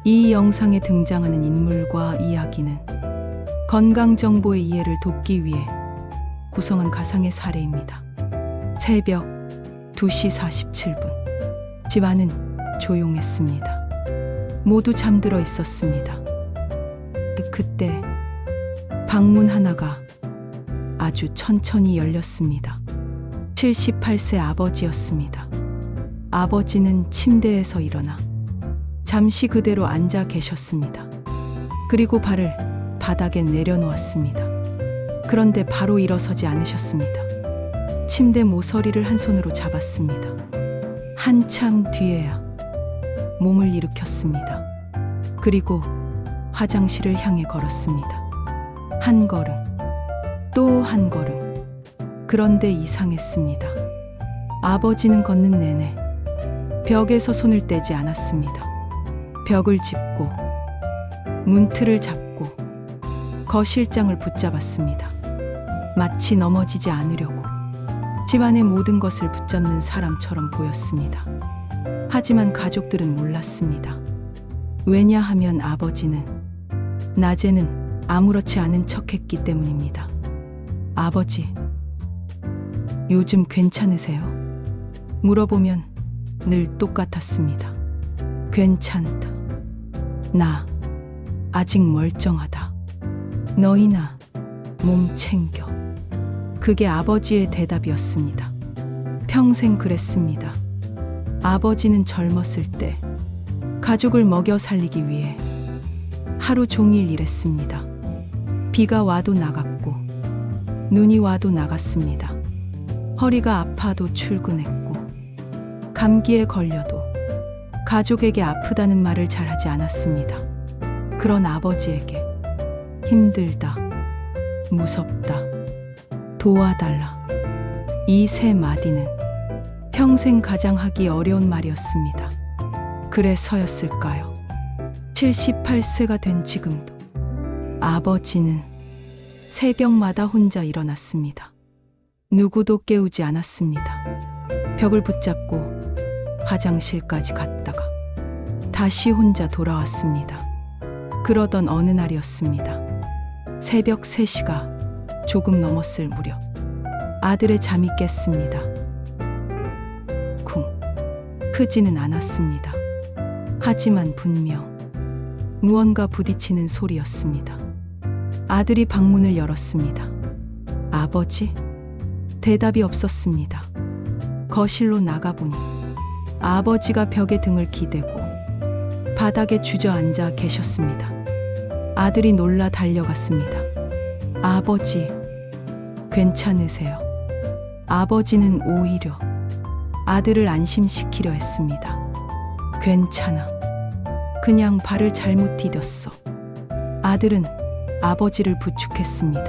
이 영상에 등장하는 인물과 이야기는 건강정보의 이해를 돕기 위해 구성한 가상의 사례입니다. 새벽 2시 47분. 집 안은 조용했습니다. 모두 잠들어 있었습니다. 그때 방문 하나가 아주 천천히 열렸습니다. 78세 아버지였습니다. 아버지는 침대에서 일어나 잠시 그대로 앉아 계셨습니다. 그리고 발을 바닥에 내려놓았습니다. 그런데 바로 일어서지 않으셨습니다. 침대 모서리를 한 손으로 잡았습니다. 한참 뒤에야 몸을 일으켰습니다. 그리고 화장실을 향해 걸었습니다. 한 걸음, 또 한 걸음. 그런데 이상했습니다. 아버지는 걷는 내내 벽에서 손을 떼지 않았습니다. 벽을 짚고 문틀을 잡고 거실장을 붙잡았습니다. 마치 넘어지지 않으려고 집안의 모든 것을 붙잡는 사람처럼 보였습니다. 하지만 가족들은 몰랐습니다. 왜냐하면 아버지는 낮에는 아무렇지 않은 척했기 때문입니다. 아버지, 요즘 괜찮으세요? 물어보면 늘 똑같았습니다. 괜찮다. 나 아직 멀쩡하다. 너희나 몸 챙겨. 그게 아버지의 대답이었습니다. 평생 그랬습니다. 아버지는 젊었을 때 가족을 먹여 살리기 위해 하루 종일 일했습니다. 비가 와도 나갔고 눈이 와도 나갔습니다. 허리가 아파도 출근했고 감기에 걸려도 가족에게 아프다는 말을 잘하지 않았습니다. 그런 아버지에게 힘들다, 무섭다, 도와달라. 이 세 마디는 평생 가장 하기 어려운 말이었습니다. 그래서였을까요? 78세가 된 지금도 아버지는 새벽마다 혼자 일어났습니다. 누구도 깨우지 않았습니다. 벽을 붙잡고 화장실까지 갔다가 다시 혼자 돌아왔습니다. 그러던 어느 날이었습니다. 새벽 3시가 조금 넘었을 무렵 아들의 잠이 깼습니다. 쿵. 크지는 않았습니다. 하지만 분명 무언가 부딪히는 소리였습니다. 아들이 방문을 열었습니다. 아버지? 대답이 없었습니다. 거실로 나가보니 아버지가 벽에 등을 기대고 바닥에 주저앉아 계셨습니다. 아들이 놀라 달려갔습니다. 아버지, 괜찮으세요? 아버지는 오히려 아들을 안심시키려 했습니다. 괜찮아. 그냥 발을 잘못 디뎠어. 아들은 아버지를 부축했습니다.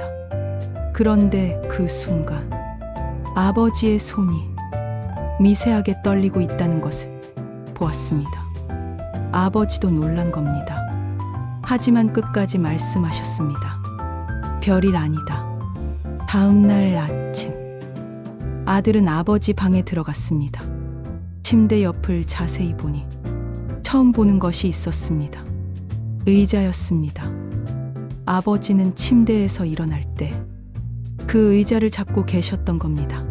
그런데 그 순간 아버지의 손이 미세하게 떨리고 있다는 것을 보았습니다. 아버지도 놀란 겁니다. 하지만 끝까지 말씀하셨습니다. 별일 아니다. 다음 날 아침 아들은 아버지 방에 들어갔습니다. 침대 옆을 자세히 보니 처음 보는 것이 있었습니다. 의자였습니다. 아버지는 침대에서 일어날 때 그 의자를 잡고 계셨던 겁니다.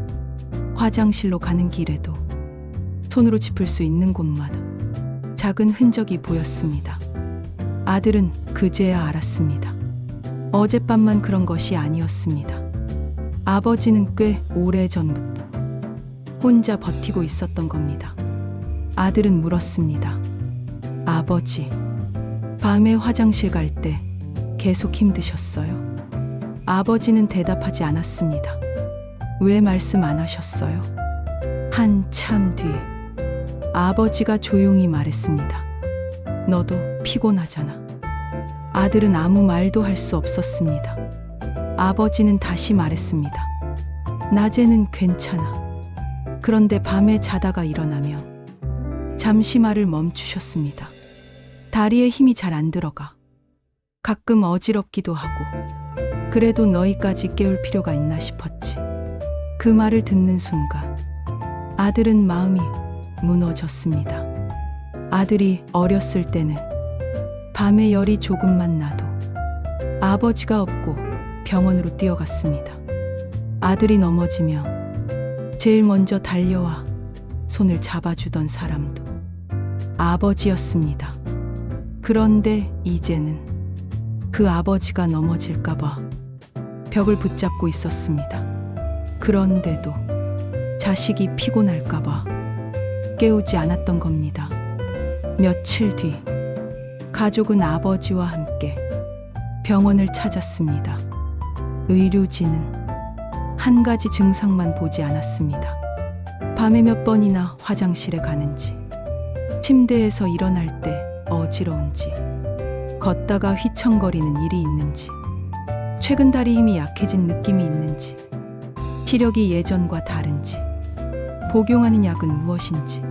화장실로 가는 길에도 손으로 짚을 수 있는 곳마다 작은 흔적이 보였습니다. 아들은 그제야 알았습니다. 어젯밤만 그런 것이 아니었습니다. 아버지는 꽤 오래전부터 혼자 버티고 있었던 겁니다. 아들은 물었습니다. 아버지, 밤에 화장실 갈 때 계속 힘드셨어요? 아버지는 대답하지 않았습니다. 왜 말씀 안 하셨어요? 한참 뒤에 아버지가 조용히 말했습니다. 너도 피곤하잖아. 아들은 아무 말도 할 수 없었습니다. 아버지는 다시 말했습니다. 낮에는 괜찮아. 그런데 밤에 자다가 일어나면 잠시 말을 멈추셨습니다. 다리에 힘이 잘 안 들어가. 가끔 어지럽기도 하고. 그래도 너희까지 깨울 필요가 있나 싶었지. 그 말을 듣는 순간 아들은 마음이 무너졌습니다. 아들이 어렸을 때는 밤에 열이 조금만 나도 아버지가 없고 병원으로 뛰어갔습니다. 아들이 넘어지며 제일 먼저 달려와 손을 잡아주던 사람도 아버지였습니다. 그런데 이제는 그 아버지가 넘어질까봐 벽을 붙잡고 있었습니다. 그런데도 자식이 피곤할까봐 깨우지 않았던 겁니다. 며칠 뒤 가족은 아버지와 함께 병원을 찾았습니다. 의료진은 한 가지 증상만 보지 않았습니다. 밤에 몇 번이나 화장실에 가는지, 침대에서 일어날 때 어지러운지, 걷다가 휘청거리는 일이 있는지, 최근 다리 힘이 약해진 느낌이 있는지, 시력이 예전과 다른지, 복용하는 약은 무엇인지,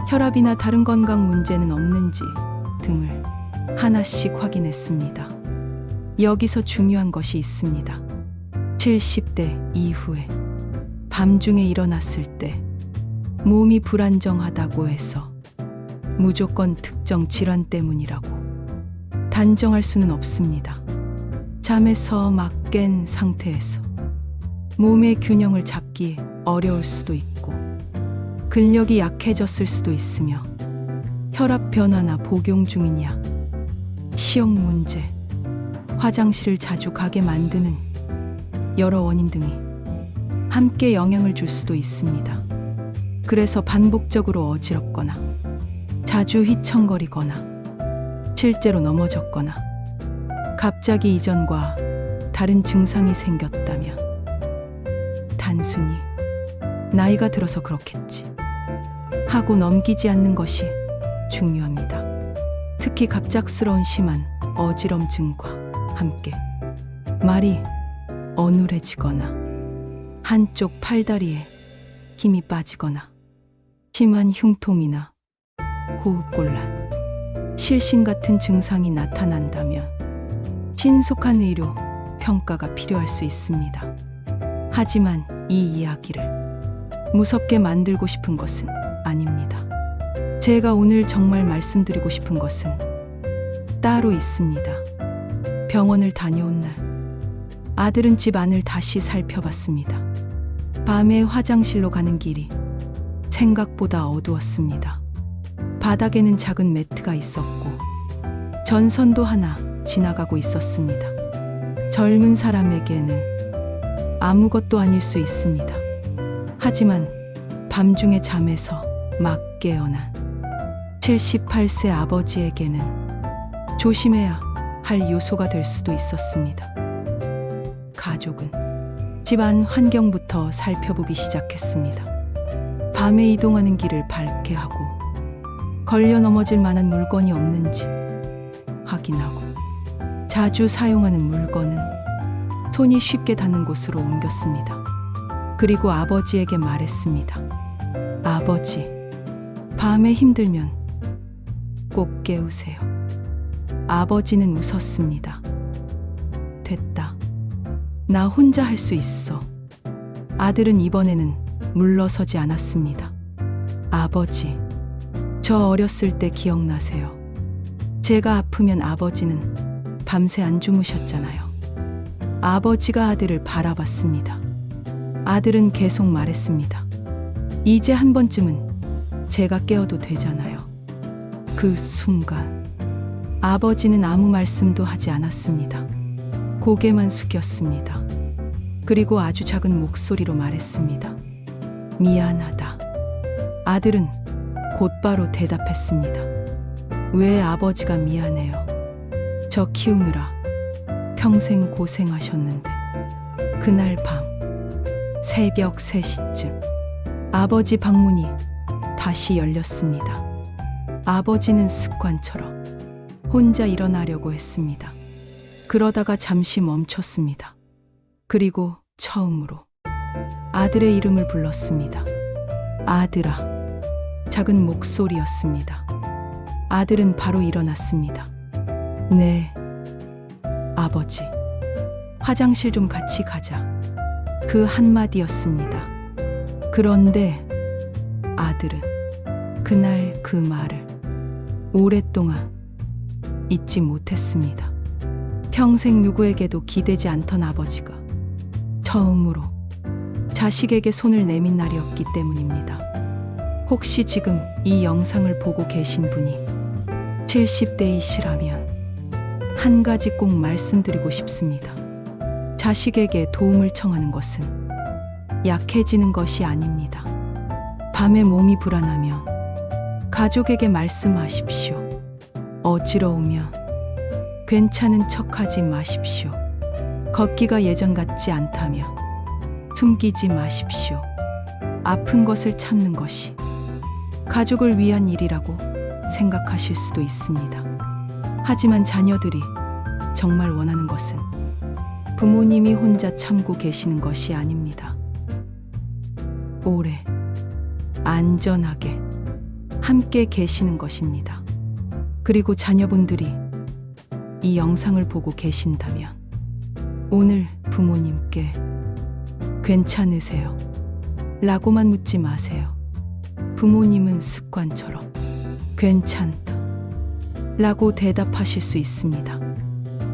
혈압이나 다른 건강 문제는 없는지 등을 하나씩 확인했습니다. 여기서 중요한 것이 있습니다. 70대 이후에 밤중에 일어났을 때 몸이 불안정하다고 해서 무조건 특정 질환 때문이라고 단정할 수는 없습니다. 잠에서 막 깬 상태에서 몸의 균형을 잡기 어려울 수도 있고, 근력이 약해졌을 수도 있으며, 혈압 변화나 복용 중인 약, 시력 문제, 화장실을 자주 가게 만드는 여러 원인 등이 함께 영향을 줄 수도 있습니다. 그래서 반복적으로 어지럽거나 자주 휘청거리거나 실제로 넘어졌거나 갑자기 이전과 다른 증상이 생겼다면 단순히 나이가 들어서 그렇겠지 하고 넘기지 않는 것이 중요합니다. 특히 갑작스러운 심한 어지럼증과 함께 말이 어눌해지거나 한쪽 팔다리에 힘이 빠지거나 심한 흉통이나 호흡곤란, 실신 같은 증상이 나타난다면 신속한 의료 평가가 필요할 수 있습니다. 하지만 이 이야기를 무섭게 만들고 싶은 것은 아닙니다. 제가 오늘 정말 말씀드리고 싶은 것은 따로 있습니다. 병원을 다녀온 날, 아들은 집 안을 다시 살펴봤습니다. 밤에 화장실로 가는 길이 생각보다 어두웠습니다. 바닥에는 작은 매트가 있었고 전선도 하나 지나가고 있었습니다. 젊은 사람에게는 아무것도 아닐 수 있습니다. 하지만 밤중에 잠에서 막 깨어난 78세 아버지에게는 조심해야 할 요소가 될 수도 있었습니다. 가족은 집안 환경부터 살펴보기 시작했습니다. 밤에 이동하는 길을 밝게 하고 걸려 넘어질 만한 물건이 없는지 확인하고, 자주 사용하는 물건은 손이 쉽게 닿는 곳으로 옮겼습니다. 그리고 아버지에게 말했습니다. 아버지, 밤에 힘들면 꼭 깨우세요. 아버지는 웃었습니다. 됐다. 나 혼자 할 수 있어. 아들은 이번에는 물러서지 않았습니다. 아버지, 저 어렸을 때 기억나세요? 제가 아프면 아버지는 밤새 안 주무셨잖아요. 아버지가 아들을 바라봤습니다. 아들은 계속 말했습니다. 이제 한 번쯤은 제가 깨워도 되잖아요. 그 순간 아버지는 아무 말씀도 하지 않았습니다. 고개만 숙였습니다. 그리고 아주 작은 목소리로 말했습니다. 미안하다. 아들은 곧바로 대답했습니다. 왜 아버지가 미안해요? 저 키우느라 평생 고생하셨는데. 그날 밤 새벽 3시쯤 아버지 방문이 다시 열렸습니다. 아버지는 습관처럼 혼자 일어나려고 했습니다. 그러다가 잠시 멈췄습니다. 그리고 처음으로 아들의 이름을 불렀습니다. 아들아. 작은 목소리였습니다. 아들은 바로 일어났습니다. 네, 아버지. 화장실 좀 같이 가자. 그 한마디였습니다. 그런데 아들은 그날 그 말을 오랫동안 잊지 못했습니다. 평생 누구에게도 기대지 않던 아버지가 처음으로 자식에게 손을 내민 날이었기 때문입니다. 혹시 지금 이 영상을 보고 계신 분이 70대이시라면 한 가지 꼭 말씀드리고 싶습니다. 자식에게 도움을 청하는 것은 약해지는 것이 아닙니다. 밤에 몸이 불안하며 가족에게 말씀하십시오. 어지러우면 괜찮은 척하지 마십시오. 걷기가 예전 같지 않다며 숨기지 마십시오. 아픈 것을 참는 것이 가족을 위한 일이라고 생각하실 수도 있습니다. 하지만 자녀들이 정말 원하는 것은 부모님이 혼자 참고 계시는 것이 아닙니다. 오래, 안전하게 함께 계시는 것입니다. 그리고 자녀분들이 이 영상을 보고 계신다면 오늘 부모님께 괜찮으세요? 라고만 묻지 마세요. 부모님은 습관처럼 괜찮다 라고 대답하실 수 있습니다.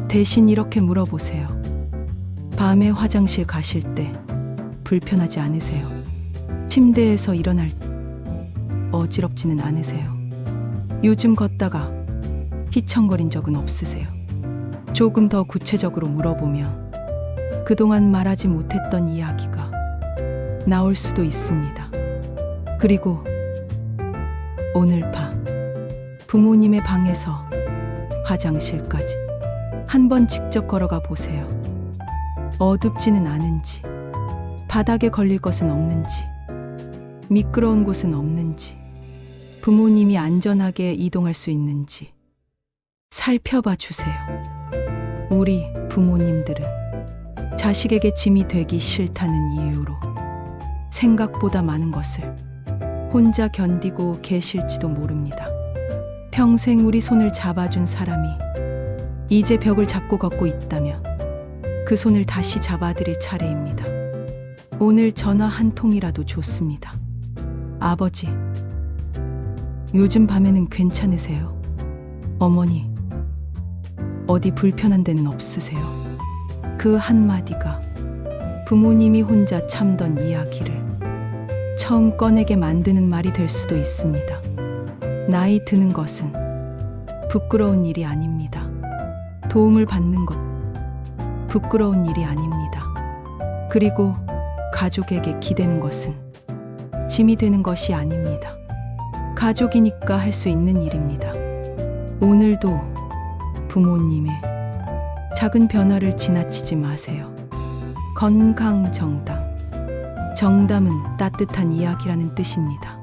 대신 이렇게 물어보세요. 밤에 화장실 가실 때 불편하지 않으세요? 침대에서 일어날 때 어지럽지는 않으세요? 요즘 걷다가 휘청거린 적은 없으세요? 조금 더 구체적으로 물어보면 그동안 말하지 못했던 이야기가 나올 수도 있습니다. 그리고 오늘 밤 부모님의 방에서 화장실까지 한번 직접 걸어가 보세요. 어둡지는 않은지, 바닥에 걸릴 것은 없는지, 미끄러운 곳은 없는지, 부모님이 안전하게 이동할 수 있는지 살펴봐 주세요. 우리 부모님들은 자식에게 짐이 되기 싫다는 이유로 생각보다 많은 것을 혼자 견디고 계실지도 모릅니다. 평생 우리 손을 잡아준 사람이 이제 벽을 잡고 걷고 있다면 그 손을 다시 잡아드릴 차례입니다. 오늘 전화 한 통이라도 좋습니다. 아버지, 요즘 밤에는 괜찮으세요? 어머니, 어디 불편한 데는 없으세요? 그 한마디가 부모님이 혼자 참던 이야기를 처음 꺼내게 만드는 말이 될 수도 있습니다. 나이 드는 것은 부끄러운 일이 아닙니다. 도움을 받는 것 부끄러운 일이 아닙니다. 그리고 가족에게 기대는 것은 짐이 되는 것이 아닙니다. 가족이니까 할 수 있는 일입니다. 오늘도 부모님의 작은 변화를 지나치지 마세요. 건강 정담. 정담은 따뜻한 이야기라는 뜻입니다.